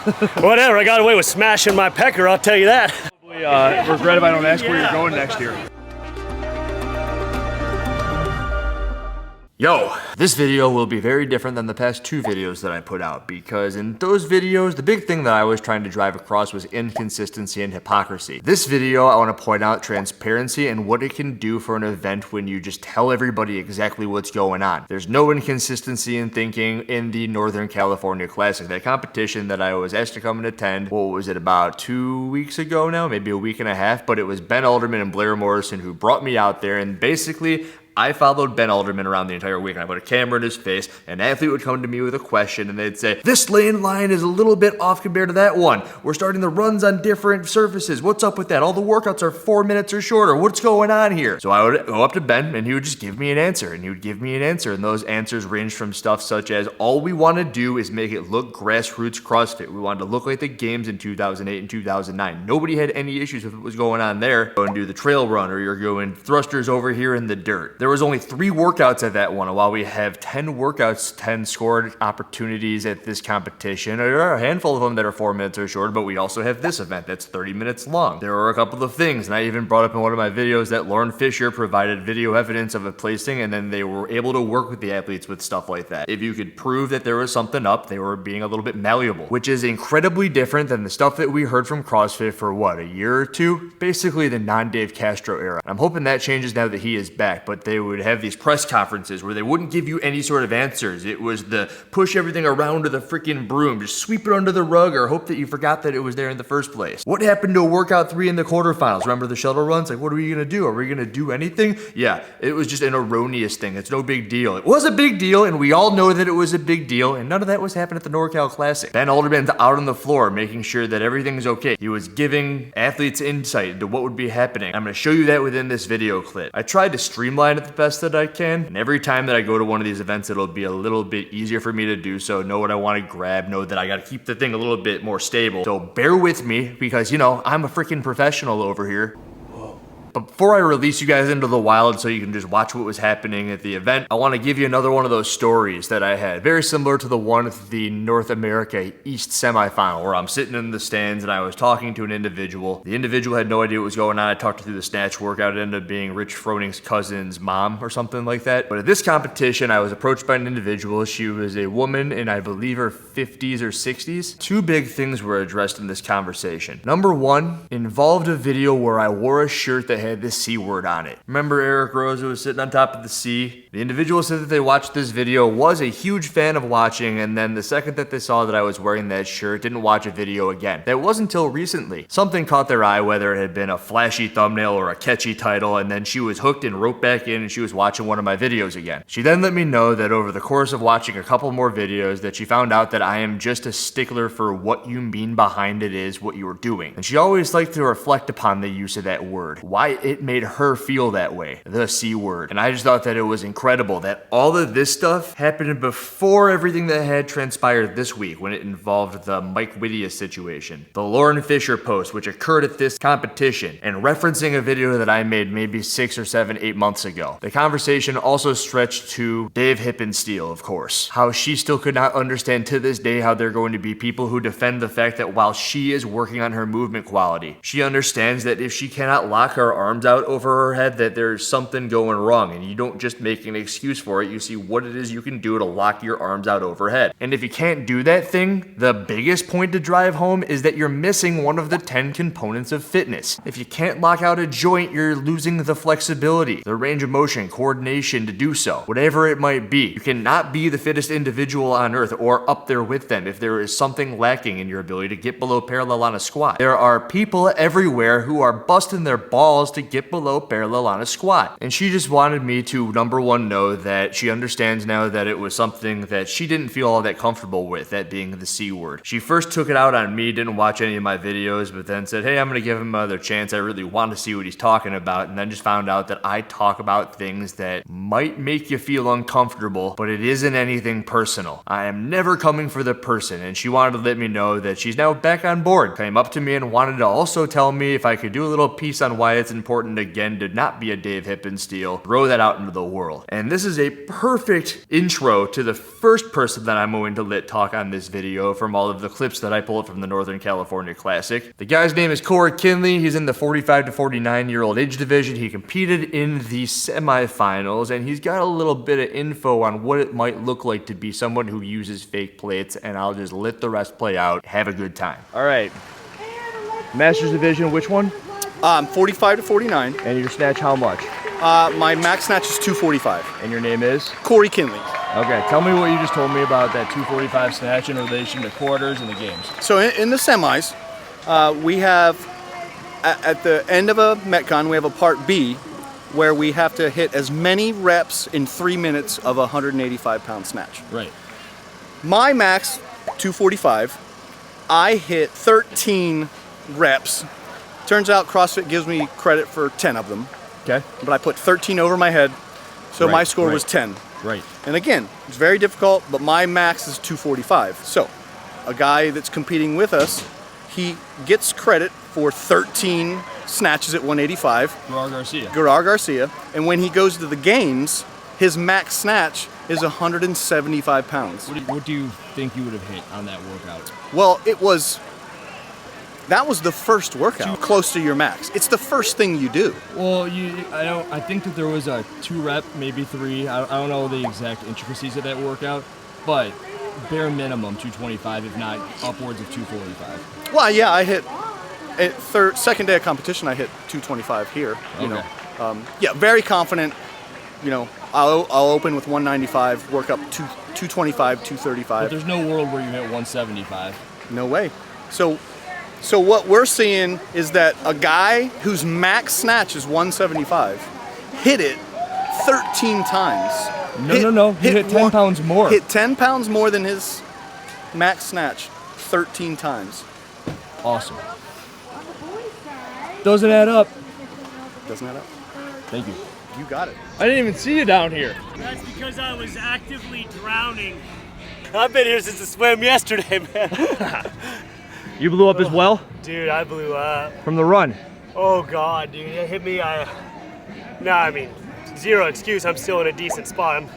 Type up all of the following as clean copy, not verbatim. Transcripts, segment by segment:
Whatever, I got away with smashing my pecker, I'll tell you that. Regret if I don't ask where you're going next year. Yo, this video will be very different than the past 2 videos that I put out, because in those videos, the big thing that I was trying to drive across was inconsistency and hypocrisy. This video, I want to point out transparency and what it can do for an event when you just tell everybody exactly what's going on. There's no inconsistency in thinking in the Northern California Classic, that competition that I was asked to come and attend. What was it, about 2 weeks ago now, maybe a week and a half, but it was Ben Alderman and Blair Morrison who brought me out there, and basically I followed Ben Alderman around the entire week, and I put a camera in his face. An athlete would come to me with a question, and they'd say, this lane line is a little bit off compared to that one. We're starting the runs on different surfaces. What's up with that? All the workouts are 4 minutes or shorter. What's going on here? So I would go up to Ben, and he would just give me an answer, and he would give me an answer. And those answers ranged from stuff such as, all we want to do is make it look grassroots CrossFit. We wanted to look like the games in 2008 and 2009. Nobody had any issues with what was going on there. Go and do the trail run, or you're going thrusters over here in the dirt. There was only 3 workouts at that one, and while we have 10 workouts, 10 scored opportunities at this competition, there are a handful of them that are 4 minutes or shorter, but we also have this event that's 30 minutes long. There were a couple of things, and I even brought up in one of my videos that Lauren Fisher provided video evidence of a placing, and then they were able to work with the athletes with stuff like that. If you could prove that there was something up, they were being a little bit malleable, which is incredibly different than the stuff that we heard from CrossFit for what, a year or 2? Basically the non-Dave Castro era. I'm hoping that changes now that he is back, but they would have these press conferences where they wouldn't give you any sort of answers. It was the push everything around with a freaking broom, just sweep it under the rug, or hope that you forgot that it was there in the first place. What happened to workout 3 in the quarterfinals? Remember the shuttle runs? Like, what are we gonna do? Are we gonna do anything? Yeah, it was just an erroneous thing. It's no big deal. It was a big deal, and we all know that it was a big deal, and none of that was happening at the NorCal Classic. Ben Alderman's out on the floor making sure that everything's okay. He was giving athletes insight into what would be happening. I'm gonna show you that within this video clip. I tried to streamline it the best that I can, and every time that I go to one of these events, it'll be a little bit easier for me to do so, know what I want to grab, know that I got to keep the thing a little bit more stable. So bear with me, because, you know, I'm a freaking professional over here. But before I release you guys into the wild so you can just watch what was happening at the event, I want to give you another one of those stories that I had. Very similar to the one at the North America East semifinal, where I'm sitting in the stands and I was talking to an individual. The individual had no idea what was going on. I talked her through the snatch workout. It ended up being Rich Froning's cousin's mom or something like that. But at this competition, I was approached by an individual. She was a woman in, I believe, her 50s or 60s. 2 big things were addressed in this conversation. Number 1 involved a video where I wore a shirt that had this C word on it. Remember Eric Rose who was sitting on top of the C? The individual said that they watched this video, was a huge fan of watching, and then the second that they saw that I was wearing that shirt, didn't watch a video again. That wasn't until recently. Something caught their eye, whether it had been a flashy thumbnail or a catchy title, and then she was hooked and wrote back in, and she was watching one of my videos again. She then let me know that over the course of watching a couple more videos that she found out that I am just a stickler for what you mean behind it is what you were doing. And she always liked to reflect upon the use of that word. Why it made her feel that way, the C word. And I just thought that it was incredible that all of this stuff happened before everything that had transpired this week when it involved the Mike Whittier situation. The Lauren Fisher post, which occurred at this competition, and referencing a video that I made maybe 6 or 7, 8 months ago. The conversation also stretched to Dave Hippensteel, of course. How she still could not understand to this day how there are going to be people who defend the fact that while she is working on her movement quality, she understands that if she cannot lock her arms out over her head, that there's something going wrong, and you don't just make an excuse for it. You see what it is you can do to lock your arms out overhead. And if you can't do that thing, the biggest point to drive home is that you're missing one of the 10 components of fitness. If you can't lock out a joint, you're losing the flexibility, the range of motion, coordination to do so, whatever it might be. You cannot be the fittest individual on earth or up there with them if there is something lacking in your ability to get below parallel on a squat. There are people everywhere who are busting their balls to get below parallel on a squat. And she just wanted me to, number 1, know that she understands now that it was something that she didn't feel all that comfortable with, that being the C word. She first took it out on me, didn't watch any of my videos, but then said, hey, I'm gonna give him another chance. I really want to see what he's talking about. And then just found out that I talk about things that might make you feel uncomfortable, but it isn't anything personal. I am never coming for the person. And she wanted to let me know that she's now back on board. Came up to me and wanted to also tell me if I could do a little piece on why it's important again to not be a Dave Hippensteel, throw that out into the world. And this is a perfect intro to the first person that I'm going to let talk on this video from all of the clips that I pulled from the Northern California Classic. The guy's name is Corey Kinley. He's in the 45 to 49-year-old age division. He competed in the semifinals, and he's got a little bit of info on what it might look like to be someone who uses fake plates, and I'll just let the rest play out. Have a good time. All right. Masters division, which one? 45 to 49. And your snatch, how much? My max snatch is 245. And your name is? Corey Kinley. Okay, tell me what you just told me about that 245 snatch in relation to quarters and the games. So in the semis, we have, at the end of a Metcon, we have a part B where we have to hit as many reps in 3 minutes of a 185-pound snatch. Right. My max, 245, I hit 13 reps. Turns out CrossFit gives me credit for 10 of them. Okay. But I put 13 over my head, so my score was 10. Right. And again, it's very difficult, but my max is 245. So, a guy that's competing with us, he gets credit for 13 snatches at 185. Gerar Garcia. And when he goes to the games, his max snatch is 175 pounds. What do you think you would have hit on that workout? Well, that was the first workout, close to your max. It's the first thing you do. Well, I think that there was a 2 rep, maybe 3. I don't know the exact intricacies of that workout, but bare minimum 225, if not upwards of 245. Well, yeah, I hit second day of competition. I hit 225 here. You know, yeah, very confident. You know, I'll open with 195, work up 225, 235. But there's no world where you hit 175. No way. So what we're seeing is that a guy whose max snatch is 175 hit it 13 times. No. He hit 10 pounds more. Hit 10 pounds more than his max snatch 13 times. Awesome. Doesn't add up. Doesn't add up. Thank you. You got it. I didn't even see you down here. That's because I was actively drowning. I've been here since the swim yesterday, man. You blew up as well? Dude, I blew up. From the run? Oh God, dude, it hit me. No, I mean, zero excuse. I'm still in a decent spot. I'm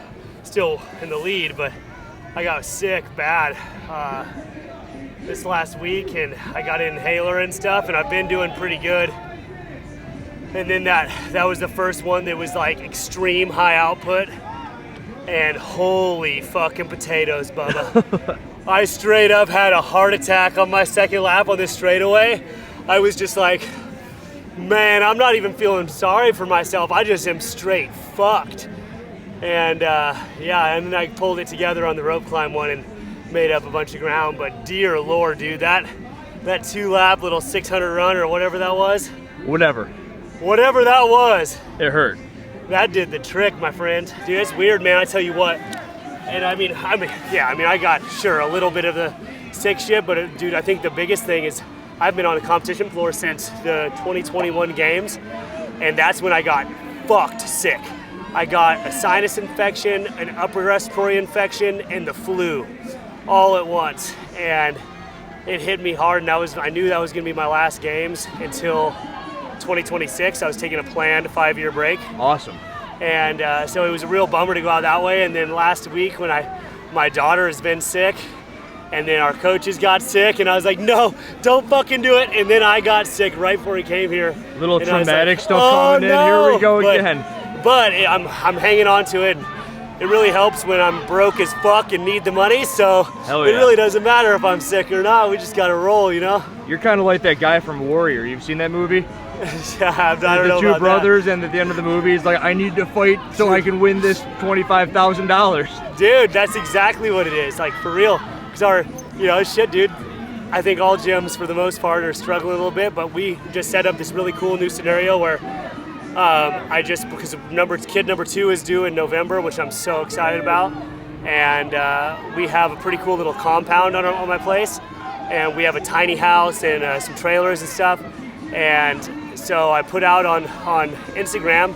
still in the lead, but I got sick bad this last week, and I got an inhaler and stuff, and I've been doing pretty good. And then that was the first one that was like extreme high output, and holy fucking potatoes, Bubba. I straight up had a heart attack on my second lap on this straightaway. I was just like, man, I'm not even feeling sorry for myself. I just am straight fucked. And yeah, and then I pulled it together on the rope climb one and made up a bunch of ground. But dear Lord, dude, that 2-lap little 600 run or whatever that was. Whatever that was. It hurt. That did the trick, my friend. Dude, it's weird, man. I tell you what. And I mean, I got sure a little bit of the sick shit, but dude, I think the biggest thing is I've been on the competition floor since the 2021 games, and that's when I got fucked sick. I got a sinus infection, an upper respiratory infection, and the flu all at once. And it hit me hard, and I knew that was gonna be my last games until 2026. I was taking a planned 5-year break. Awesome. And so it was a real bummer to go out that way. And then last week when my daughter has been sick, and then our coaches got sick, and I was like, no, don't fucking do it. And then I got sick right before he came here. Little traumatic like, stuff coming in. Here we go again. But I'm hanging on to it. It really helps when I'm broke as fuck and need the money. So it really doesn't matter if I'm sick or not. We just gotta roll, you know? You're kind of like that guy from Warrior. You've seen that movie? Yeah, I don't know about the two brothers, and at the end of the movie, he's like, I need to fight so I can win this $25,000. Dude, that's exactly what it is, like for real. Because shit, dude, I think all gyms for the most part are struggling a little bit, but we just set up this really cool new scenario where because kid number 2 is due in November, which I'm so excited about. And we have a pretty cool little compound on my place. And we have a tiny house and some trailers and stuff. And so I put out on Instagram,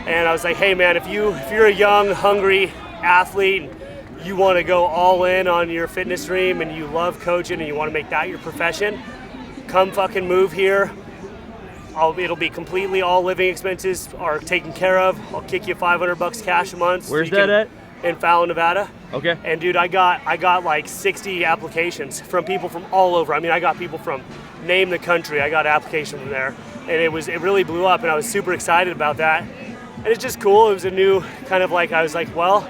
and I was like, hey man, if you're a young, hungry athlete, and you want to go all in on your fitness dream, and you love coaching, and you want to make that your profession, come fucking move here. It'll be completely all living expenses are taken care of. I'll kick you $500 cash a month. Where's that at? In Fallon, Nevada. Okay. And dude, I got like 60 applications from people from all over. I mean, I got people from name the country. I got an application from there, and it really blew up, and I was super excited about that. And it's just cool. It was a new kind of like, I was like, well,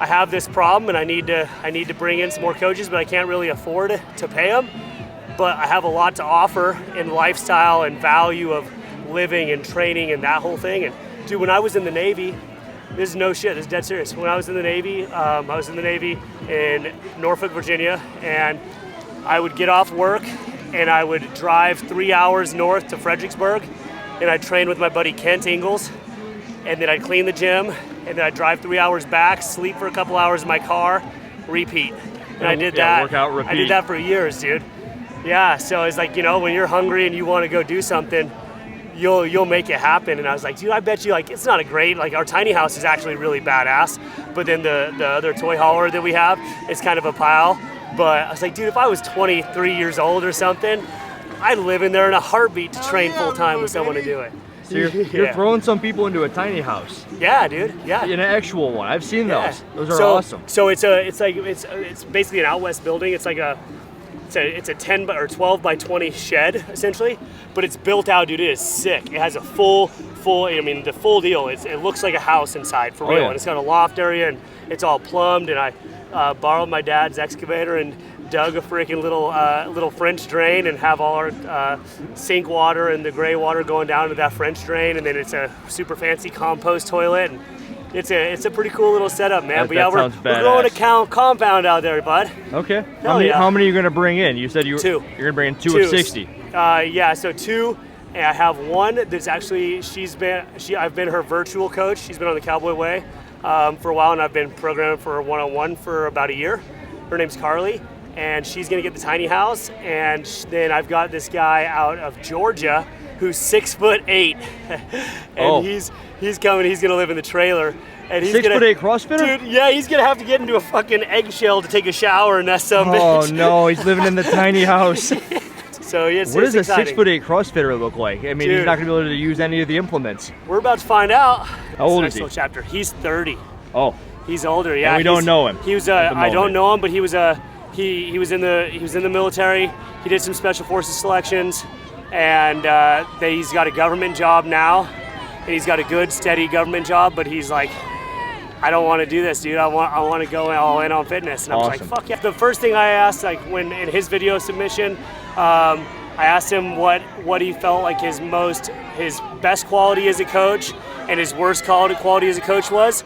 I have this problem, and I need to bring in some more coaches, but I can't really afford to pay them. But I have a lot to offer in lifestyle and value of living and training and that whole thing. And dude, when I was in the Navy, this is no shit, this is dead serious. When I was in the Navy, in Norfolk, Virginia, and I would get off work and I would drive 3 hours north to Fredericksburg, and I'd train with my buddy Kent Ingalls, and then I'd clean the gym, and then I'd drive 3 hours back, sleep for a couple hours in my car, repeat. And I did that. Workout, repeat. I did that for years, dude. Yeah, so it's like, you know, when you're hungry and you want to go do something, you'll make it happen. And I was like, dude, I bet you, like, it's not a great, like, our tiny house is actually really badass, but then the other toy hauler that we have is kind of a pile. But I was like, dude, if I was 23 years old or something, I'd live in there in a heartbeat to train full time with someone to do it. So you're throwing some people into a tiny house. Yeah, dude. Yeah. In an actual one. I've seen those. Those are awesome. So it's basically an out west building. It's like it's a 10 or 12 by 20 shed essentially, but it's built out, dude. It is sick. It has a full. I mean, the full deal. It looks like a house inside for real, yeah. And it's got a loft area and it's all plumbed. And I borrowed my dad's excavator and dug a freaking little French drain and have all our sink water and the gray water going down to that French drain, and then it's a super fancy compost toilet. And it's a pretty cool little setup, man. But yeah, we're growing a compound out there, bud. Okay. How many are you gonna bring in? You said two. You're gonna bring in two of 60. Yeah, so two. And I have one that's actually I've been her virtual coach. She's been on the Cowboy Way for a while, and I've been programming for her one-on-one for about a year. Her name's Carly, and she's gonna get the tiny house. And then I've got this guy out of Georgia who's 6'8", and he's coming. He's gonna live in the trailer. And he's 6'8" CrossFitter? Dude, yeah, he's gonna have to get into a fucking eggshell to take a shower and that some bitch. Oh no, he's living in the tiny house. So it's what does exciting. a 6'8" CrossFitter look like? I mean, dude, he's not gonna be able to use any of the implements. We're about to find out. How old is he? Chapter. He's 30. Oh. He's older. Yeah. And we don't know him. He was. I don't know him, but he was he was in the military. He did some special forces selections, and he's got a government job now, and he's got a good, steady government job. But he's like, I don't want to do this, dude. I want to go all in on fitness. And I was like, fuck yeah. The first thing I asked, like when in his video submission, I asked him what he felt like his best quality as a coach and his worst quality as a coach was.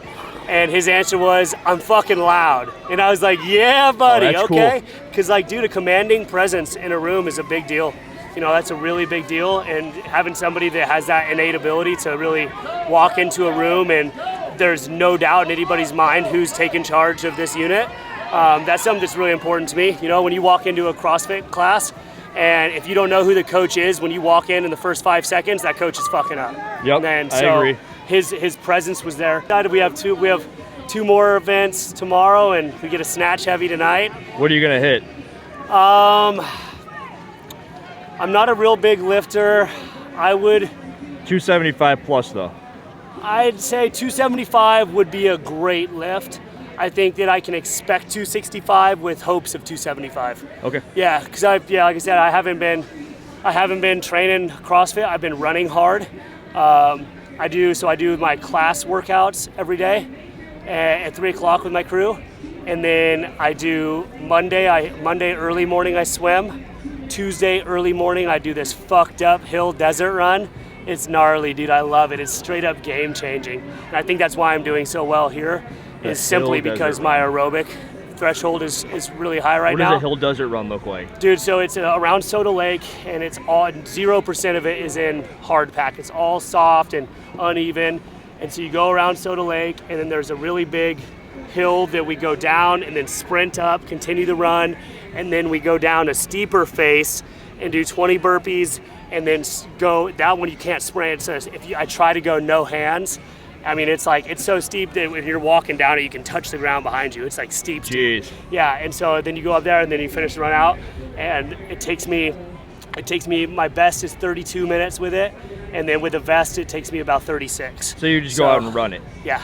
And his answer was, I'm fucking loud. And I was like, yeah, buddy, okay. Because like, dude, a commanding presence in a room is a big deal. You know, that's a really big deal. And having somebody that has that innate ability to really walk into a room and there's no doubt in anybody's mind who's taking charge of this unit, that's something that's really important to me. You know, when you walk into a CrossFit class, and if you don't know who the coach is, when you walk in the first 5 seconds, that coach is fucking up. Yep, and I agree. His presence was there. We have two more events tomorrow, and we get a snatch heavy tonight. What are you gonna hit? I'm not a real big lifter. I would 275 plus though. I'd say 275 would be a great lift. I think that I can expect 265 with hopes of 275. Okay. Yeah, because like I said, I haven't been training CrossFit. I've been running hard. I do my class workouts every day at 3 o'clock with my crew, and then I do Monday early morning I swim. Tuesday early morning I do this fucked up hill desert run. It's gnarly, dude. I love it. It's straight up game changing, and I think that's why I'm doing so well here. Is simply because my aerobic threshold is really high right now. What does a hill desert run look like? Dude, so it's around Soda Lake, and it's all 0% of it is in hard pack. It's all soft and uneven, and so you go around Soda Lake, and then there's a really big hill that we go down and then sprint up, continue the run, and then we go down a steeper face and do 20 burpees, and then go that one you can't sprint. So I try to go no hands. I mean, it's so steep that when you're walking down it, you can touch the ground behind you. It's like steep. Jeez. Yeah, and so then you go up there and then you finish the run out, and it takes me It takes me, my best is 32 minutes with it, and then with a vest, it takes me about 36. So you just go out and run it? Yeah.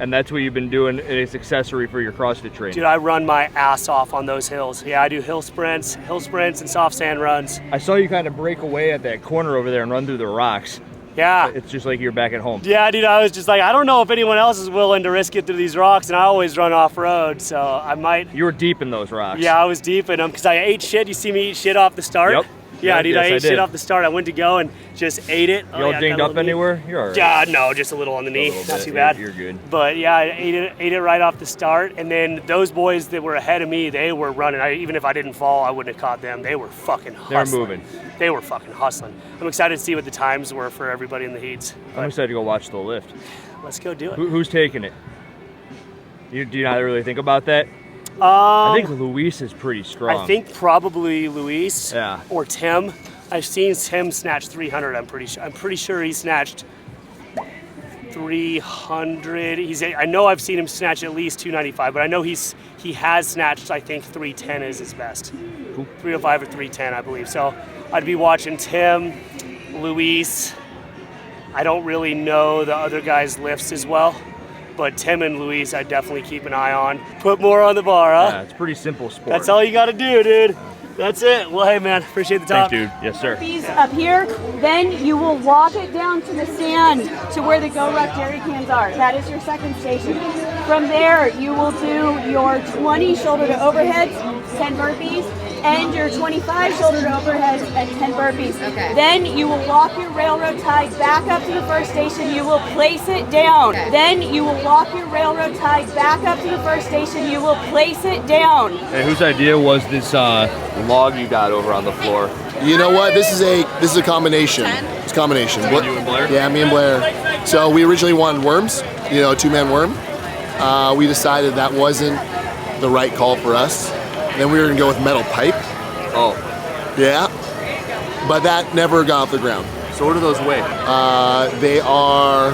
And that's what you've been doing as accessory for your CrossFit training? Dude, I run my ass off on those hills. Yeah, I do hill sprints and soft sand runs. I saw you kind of break away at that corner over there and run through the rocks. Yeah. It's just like you're back at home. Yeah, dude, I was just like, I don't know if anyone else is willing to risk it through these rocks, and I always run off-road, so I might. You were deep in those rocks. Yeah, I was deep in them, because I ate shit. You see me eat shit off the start? Yep. Yeah, dude, yes, I ate shit off the start. I went to go and just ate it. You all dinged up anywhere? You're all right. Yeah, no, just a little on the knee. Not too bad. You're good. But yeah, I ate it right off the start. And then those boys that were ahead of me, they were running. Even if I didn't fall, I wouldn't have caught them. They were fucking hustling. They're moving. They were fucking hustling. I'm excited to see what the times were for everybody in the heats. I'm excited to go watch the lift. Let's go do it. Who's taking it? Do you not really think about that? I think Luis is pretty strong. I think probably Luis. Yeah. Or Tim. I've seen Tim snatch 300. I'm pretty sure he snatched 300. I know I've seen him snatch at least 295, but I know he has snatched, I think 310 is his best. Cool. 305 or 310, I believe. So I'd be watching Tim, Luis. I don't really know the other guys' lifts as well, but Tim and Luis I definitely keep an eye on. Put more on the bar, huh? Yeah, it's a pretty simple sport. That's all you got to do, dude. That's it. Well, hey, man, appreciate the talk. Thanks, dude. Yes, sir. These up here, then you will walk it down to the sand to where the GoRep jerry cans are. That is your second station. From there, you will do your 20 shoulder to overheads, 10 burpees, and your 25 shoulder to overheads and 10 burpees. Okay. Then you will walk your railroad tie back up to the first station. You will place it down. Okay. Then you will walk your railroad tie back up to the first station. You will place it down. Hey, whose idea was this log you got over on the floor? You know what? This is a combination. It's a combination. You and Blair? Yeah, me and Blair. So we originally wanted worms, two-man worm. We decided that wasn't the right call for us. Then we were gonna go with metal pipe. Oh. Yeah. But that never got off the ground. So what do those weigh? They are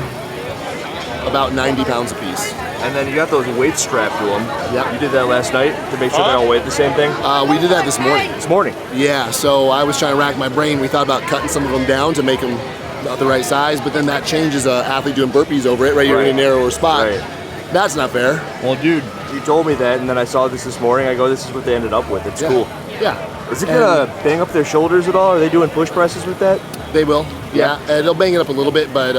about 90 pounds a piece. And then you got those weights strapped to them. Yep. You did that last night to make sure they all weighed the same thing? We did that this morning. This morning? Yeah, so I was trying to rack my brain. We thought about cutting some of them down to make them about the right size, but then that changes an athlete doing burpees over it, right? You're in a narrower spot. Right. That's not fair. Well, dude, you told me that, and then I saw this morning. I go, this is what they ended up with. It's cool. Yeah. Is it gonna bang up their shoulders at all? Are they doing push presses with that? They will. Yeah. It'll bang it up a little bit, but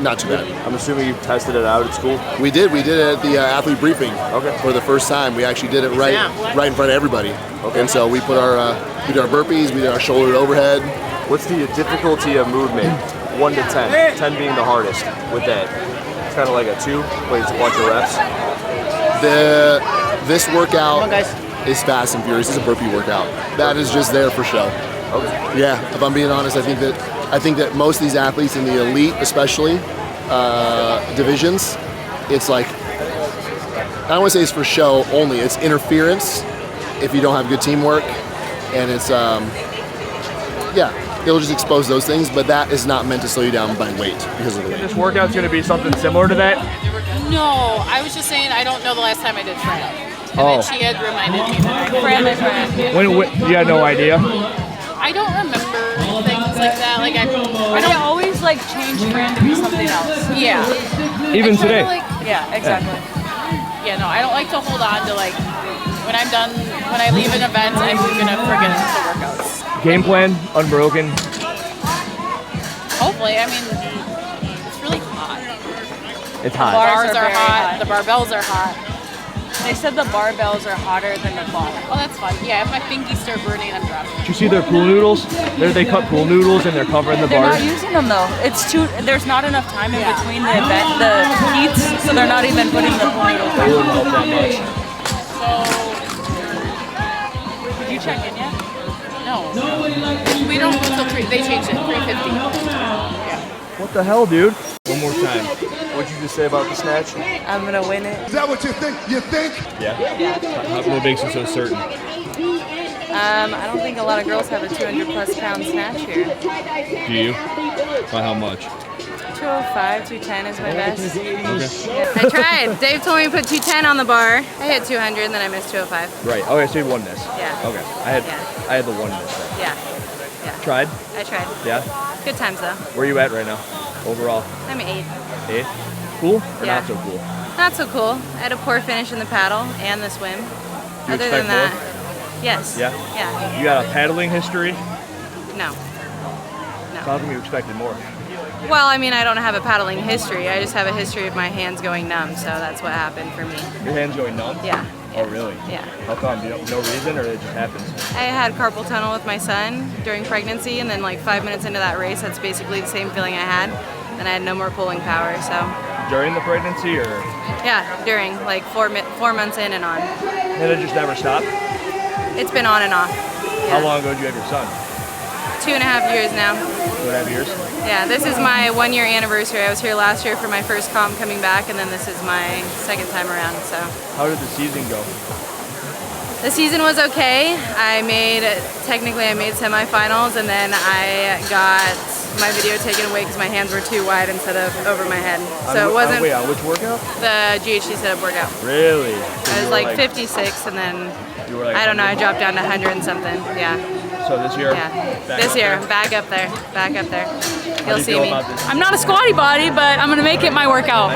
not too bad. I'm assuming you tested it out at school? We did. We did it at the athlete briefing. Okay. For the first time. We actually did it right in front of everybody. Okay. And so we put we did our burpees, we did our shoulder to overhead. What's the difficulty of movement? 1 to 10. 10 being the hardest with that. It's kind of like a 2, but it's a bunch of reps. This workout is fast and furious. It's a burpee workout. That is just there for show. Okay. Yeah, if I'm being honest, I think that most of these athletes in the elite, especially divisions, it's like, I don't want to say it's for show only. It's interference if you don't have good teamwork, and it's it'll just expose those things. But that is not meant to slow you down by weight because of the weight. This workout's going to be something similar to that? No, I was just saying I don't know the last time I did Fran. And then she had reminded me that I When you had no idea? I don't remember things like that. Like I don't always like change Fran to be something else. Yeah. Even I today? yeah, exactly. Yeah, no, I don't like to hold on to like when I'm done, when I leave an event, I'm gonna forget the workouts. Game plan, unbroken. Hopefully, I mean, it's really hot. It's hot. Bars are are very hot. hot. The barbells are hot. They said the barbells are hotter than the bar. Oh, that's fun. Yeah, if my fingies start burning, I'm dropping. Did you see their pool noodles? They cut pool noodles and they're covering the They're bars. not using them though. It's too. There's not enough time in between the heats, so they're not even putting the pool noodles. It wouldn't help that much. Did you check in yet? No. We don't until 3. They changed it. 3:50. Yeah. What the hell, dude? One more time. What'd you just say about the snatch? I'm gonna win it. Is that what you think? You think? Yeah. What makes you so certain? I don't think a lot of girls have a 200+ pound snatch here. Do you? By how much? 200 205, 210 is my best. Okay. Yeah. I tried. Dave told me to put 210 on the bar. I hit 200 and then I missed 205. Right. Okay, so you had one miss. Yeah. Okay. I had the one miss then. Yeah. Tried? I tried. Yeah? Good times though. Where are you at right now, overall? I'm 8. 8? Cool or Yeah. not so cool? Not so cool. I had a poor finish in the paddle and the swim. Do you Other expect than that, more? yes. Yeah? Yeah. You got a paddling history? No. How come you expected more? Well, I mean, I don't have a paddling history. I just have a history of my hands going numb, so that's what happened for me. Your hands going numb? Yeah. Oh, really? Yeah. How come? No reason, or it just happens? I had carpal tunnel with my son during pregnancy, and then like 5 minutes into that race, that's basically the same feeling I had. Then I had no more pulling power, so. During the pregnancy, or? Yeah, during, like 4 months in and on. And it just never stopped? It's been on and off. Yeah. How long ago did you have your son? 2.5 years now. 2.5 years? Yeah, this is my 1-year anniversary. I was here last year for my first comp coming back, and then this is my second time around, so. How did the season go? The season was okay. Technically I made semifinals, and then I got my video taken away because my hands were too wide instead of over my head. So it wasn't. Wait, on which workout? The GHD setup workout. Really? I was like 56, and then you were like I don't know. I dropped down to 100 and something. Yeah. So this year? Yeah. This year, back up there. Back up there. You'll see me. I'm not a squatty body, but I'm gonna make it my workout.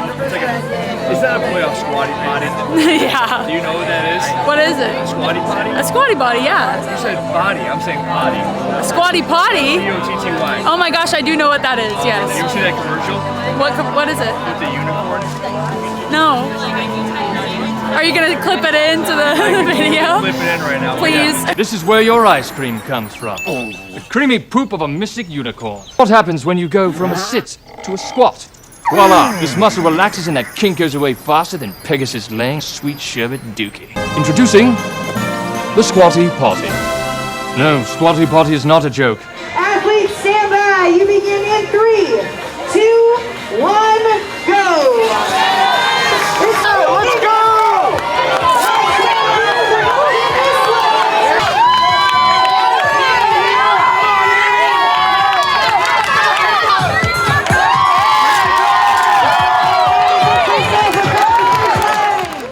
Is that a play off squatty potty? Yeah. Do you know what that is? What is it? Squatty potty? A squatty body, yeah. You said body. I'm saying potty. A squatty potty? P-O-T-T-Y. Oh my gosh, I do know what that is. Yes. You see that commercial? What is it? With the unicorn? No. Are you gonna clip it into the video? Clip it in right now. Please. Yeah. This is where your ice cream comes from. The creamy poop of a mystic unicorn. What happens when you go from a sit to a squat? Voila! This muscle relaxes and that kink goes away faster than Pegasus laying sweet sherbet dookie. Introducing the Squatty Potty. No, Squatty Potty is not a joke. Athletes, stand by. You begin in 3, 2, 1, go! Let's go!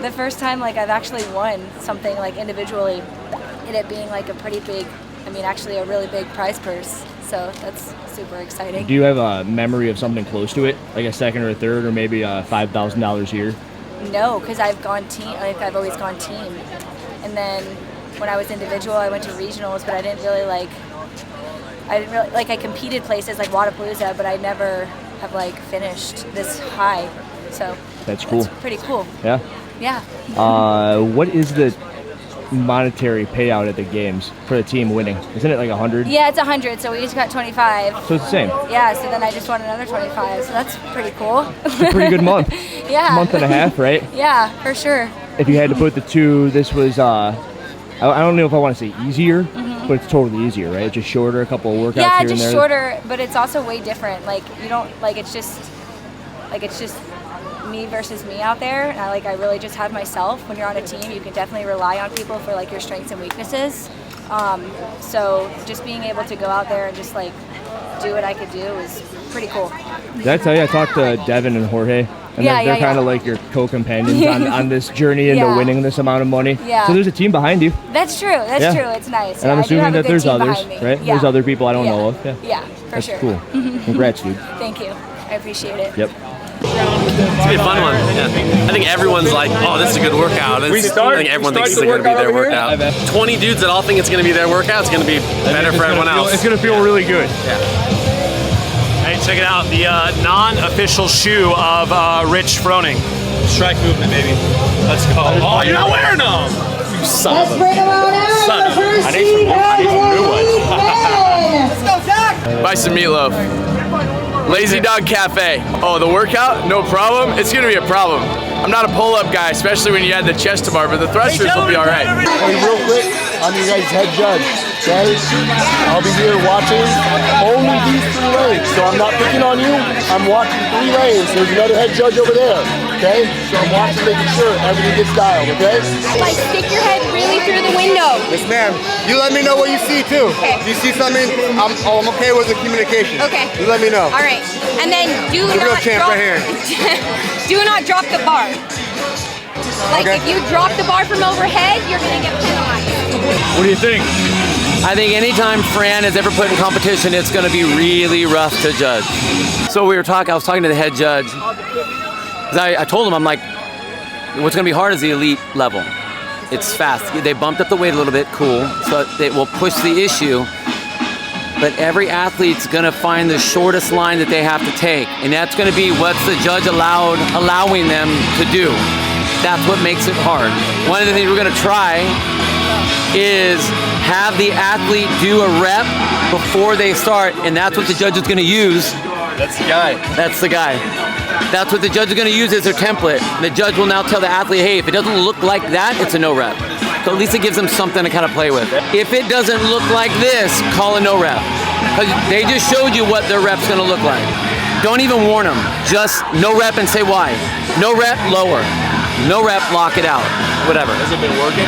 The first time like I've actually won something like individually, and it being like a pretty big, I mean actually a really big prize purse. So that's super exciting. Do you have a memory of something close to it, like a second or a third, or maybe $5,000 here? No, because I've gone team. Like I've always gone team, and then when I was individual, I went to regionals, but I didn't really like. I competed places like Wadapalooza, but I never have like finished this high. So that's cool. That's pretty cool. Yeah. Yeah. What is the monetary payout at the games for the team winning? Isn't it like 100? Yeah, it's 100. So we each got 25. So it's the same. Yeah. So then I just won another 25. So that's pretty cool. It's a pretty good month. Yeah. Month and a half, right? Yeah, for sure. If you had to put the two, this was I don't know if I want to say easier, but it's totally easier, right? It's just shorter, a couple of workouts Yeah, here and just there. shorter, but it's also way different. Like you don't like it's just me versus me out there. And I really just have myself. When you're on a team, you can definitely rely on people for like your strengths and weaknesses. So just being able to go out there and just like do what I could do is pretty cool. Did I tell you I talked to Devin and Jorge? And they're kind of like your co-companions on this journey into winning this amount of money. Yeah. So there's a team behind you. That's true. That's true. It's nice. And I'm assuming that there's others, right? Yeah. There's other people I don't know of. Yeah, for That's sure. cool. Congrats, dude. Thank you. I appreciate it. Yep. It's gonna be a fun one. Yeah. I think everyone's like, oh, this is a good workout. I think everyone thinks it's gonna be their workout. 20 dudes that all think it's gonna be their workout. It's gonna be better for everyone else. It's gonna feel really good. Yeah. Hey, check it out. The non-official shoe of Rich Froning. Strike movement, baby. Let's go. Oh, you're not wearing them! You son of a... Bring them on out. Son of a... First I need some new ones. Let's go, Zach! Buy some meatloaf. Lazy Dog Cafe. Oh, the workout? No problem. It's gonna be a problem. I'm not a pull-up guy, especially when you add the chest to bar, but the thrusters will be all right. Hey, real quick, I'm your guys' head judge, okay? I'll be here watching only these 3 lanes, so I'm not picking on you. I'm watching 3 lanes. There's another head judge over there. okay? So I'm watching, making sure everything gets dialed, okay? Like, stick your head really through the window. Yes, ma'am. You let me know what you see, too. Okay. If you see something, I'm okay with the communication. Okay. You let me know. All right. And then do The not real champ drop, right here. do not drop the bar. Like, Okay. if you drop the bar from overhead, you're going to get penalized. What do you think? I think anytime Fran is ever put in competition, it's going to be really rough to judge. So I was talking to the head judge. 'Cause I told him, I'm like, what's going to be hard is the elite level. It's fast. They bumped up the weight a little bit, cool. So it will push the issue. But every athlete's going to find the shortest line that they have to take. And that's going to be what's the judge allowing them to do. That's what makes it hard. One of the things we're going to try is have the athlete do a rep before they start, and that's what the judge is going to use. That's the guy. That's the guy. That's what the judge is going to use as their template. The judge will now tell the athlete, hey, if it doesn't look like that, it's a no rep. So at least it gives them something to kind of play with. If it doesn't look like this, call a no rep. Because they just showed you what their rep's going to look like. Don't even warn them. Just no rep and say why. No rep, lower. No rep, lock it out. Whatever. Has it been working?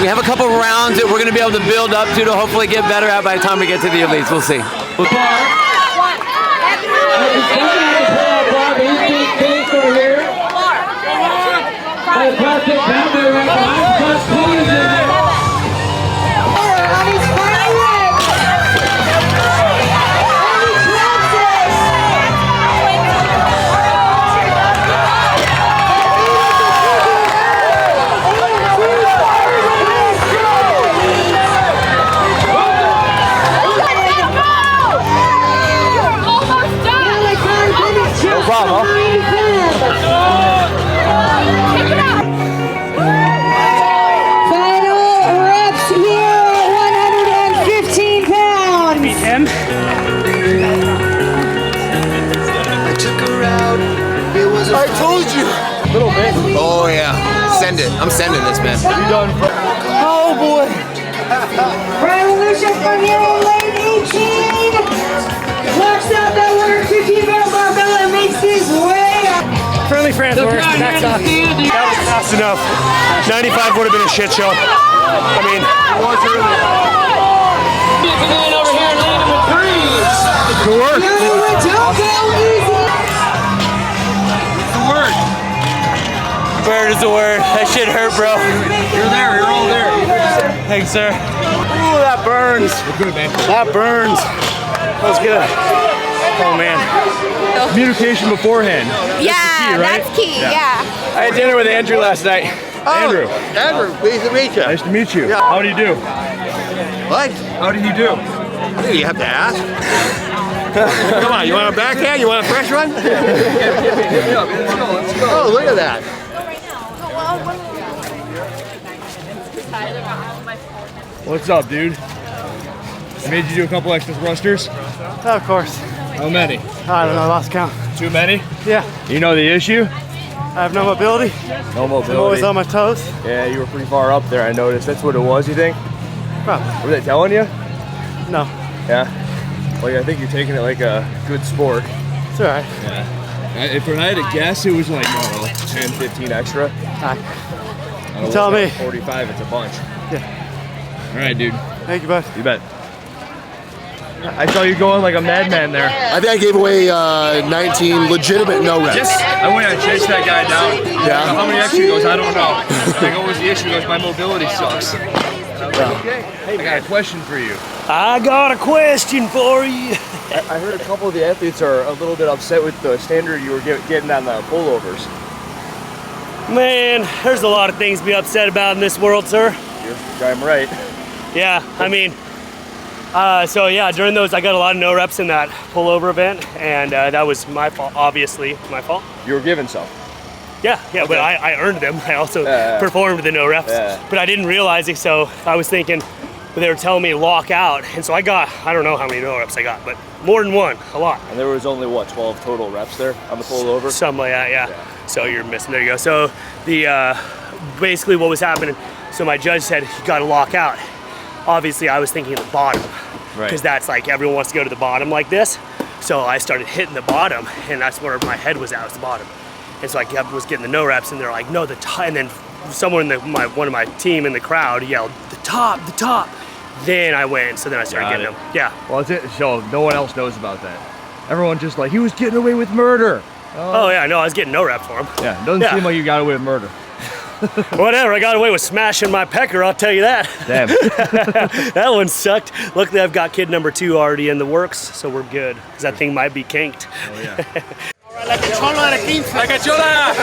We have a couple rounds that we're going to be able to build up to hopefully get better at by the time we get to the elites. We'll see. No problem, Final reps here, 115 pounds. Tim? I told you. Little bit. Oh, yeah. Send it. I'm sending this, man. You done? Oh, boy. Revolution from here in lane 18. Walks out that 115 pound barbell and makes his way up. Friendly Fran's worst. That sucks. That was fast enough. 95 would have been a shit show. I mean, it was early. Over here and landing with threes. Good work. Don't go easy. The word. Bird is the word. That shit hurt, bro. You're there. You're all there. Thanks, sir. Ooh, that burns. Good, man. That burns. That was good. Oh, man. Communication beforehand. Yeah, key, right? that's key, yeah. I had dinner with Andrew last night. Andrew. Andrew, pleased to meet you. Nice to meet you. Yeah. How do you do? What? How did you do? You have to ask. Come on, you want a backhand? You want a fresh one? Let's go. Let's go. Oh, look at that. What's up, dude? I made you do a couple extra thrusters. Of course. How many? I don't know, lost count. Too many? Yeah, You know the issue? I have no mobility. No mobility. I'm always on my toes. Yeah, you were pretty far up there, I noticed. That's what it was, you think? Probably. Were they telling you? No, Yeah. Well, yeah, I think you're taking it like a good sport. it's all right. Yeah. If I had to guess, it was like, I don't know, 10, 15 extra. You tell me. 45, it's a bunch. Yeah. All right, dude. Thank you, bud. You bet. I saw you going like a madman there. I think I gave away 19 legitimate no reps. I went and chased that guy down. Yeah. How many extra? He goes, I don't know. I go, what's the issue? He goes, my mobility sucks. I got a question for you. I got a question for you. I heard a couple of the athletes are a little bit upset with the standard you were getting on the pullovers. Man, there's a lot of things to be upset about in this world, sir. You're damn right. Yeah, I mean, so yeah, during those, I got a lot of no reps in that pullover event, and that was my fault, obviously, my fault. You were given some. Yeah, but I earned them. I also performed the no reps, but I didn't realize it, so I was thinking, they were telling me to lock out, and so I got, I don't know how many no reps I got, but more than one, a lot. And there was only, what, 12 total reps there on the pullover? Something like that, yeah. So you're missing, there you go. So the, basically what was happening, so my judge said, you gotta lock out. Obviously I was thinking the bottom, because that's like, everyone wants to go to the bottom like this. So I started hitting the bottom, and that's where my head was at, was the bottom. And so I was getting the no reps, and they're like, no, the top. And then someone in one of my team in the crowd yelled, the top, the top. Then I went, so then I started getting them. Yeah. Well, it's it. So no one else knows about that. Everyone just like, he was getting away with murder. Oh yeah, no, I was getting no rep for him. Yeah, doesn't seem like you got away with murder. Whatever, I got away with smashing my pecker, I'll tell you that. Damn. That one sucked. Luckily, I've got kid number 2 already in the works, so we're good. Because that thing might be kinked. Oh, yeah. La cachola de 15. La cachola!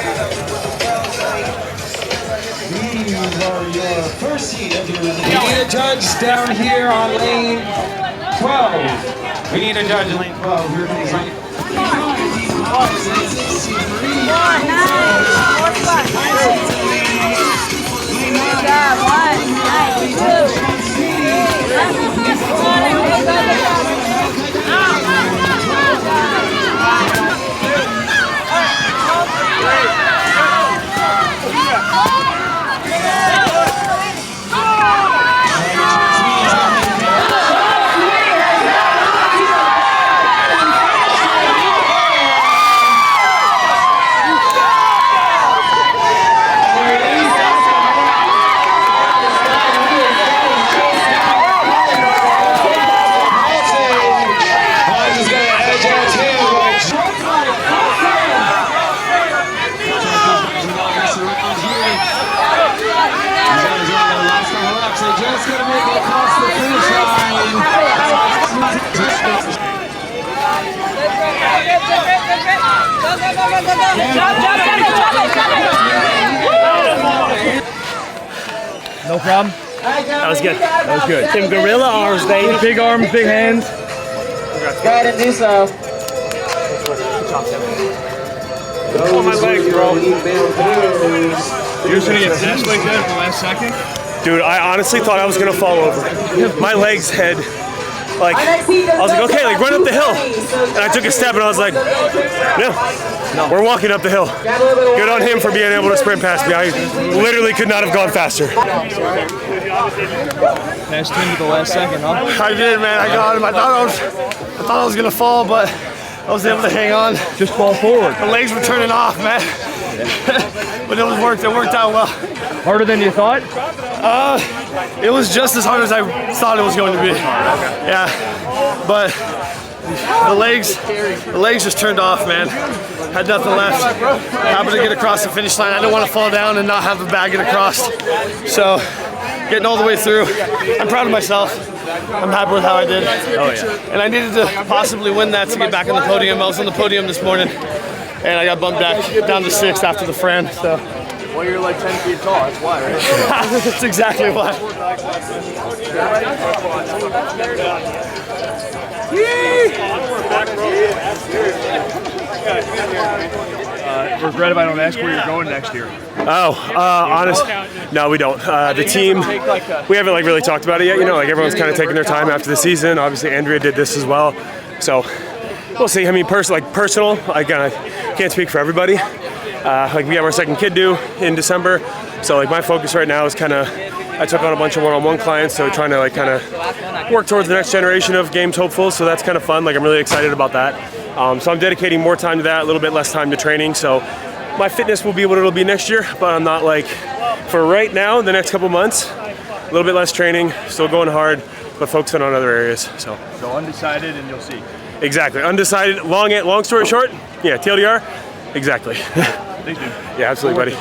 These are your first heat of your... We need a judge down here on lane 12. We need a judge in lane 12. Here comes lane 12. No problem? That was good. That was good. Tim gorilla arms, baby. Big arms, big hands. Got it, do so. Oh, my legs, bro. You're just gonna get tested like that at the last second? Dude, I honestly thought I was gonna fall over. My legs had, like, I was like, okay, like run up the hill. And I took a step and I was like, no, we're walking up the hill. Good on him for being able to sprint past me. I literally could not have gone faster. Passed him to the last second, huh? I did, man. I got him. I thought I was gonna fall, but I was able to hang on. Just fall forward. The legs were turning off, man. But it worked out well. Harder than you thought? It was just as hard as I thought it was going to be. Yeah, but the legs just turned off, man. Had nothing left. Happened to get across the finish line. I didn't want to fall down and not have the bag get across. So, getting all the way through. I'm proud of myself. I'm happy with how I did. Oh yeah. And I needed to possibly win that to get back on the podium. I was on the podium this morning, and I got bumped back down to 6th after the Fran. So. Well, you're like 10 feet tall. That's why, right? That's exactly why. Regret if I don't ask where you're going next year. Honest, no, we don't. The team, we haven't like really talked about it yet. You know, like everyone's kind of taking their time after the season. Obviously, Andrea did this as well, so we'll see. I mean, personal. Again, I can't speak for everybody. Like we have our second kid due in December, so like my focus right now is kind of. I took on a bunch of one-on-one clients, so trying to like kind of work towards the next generation of games hopefuls. So that's kind of fun. Like I'm really excited about that. So I'm dedicating more time to that, a little bit less time to training. So my fitness will be what it'll be next year, but I'm not like, for right now, the next couple months, a little bit less training, still going hard, but focusing on other areas. So undecided, and you'll see. Exactly, undecided. Long story short, yeah, TLDR, exactly. Thank you. Yeah, absolutely, buddy.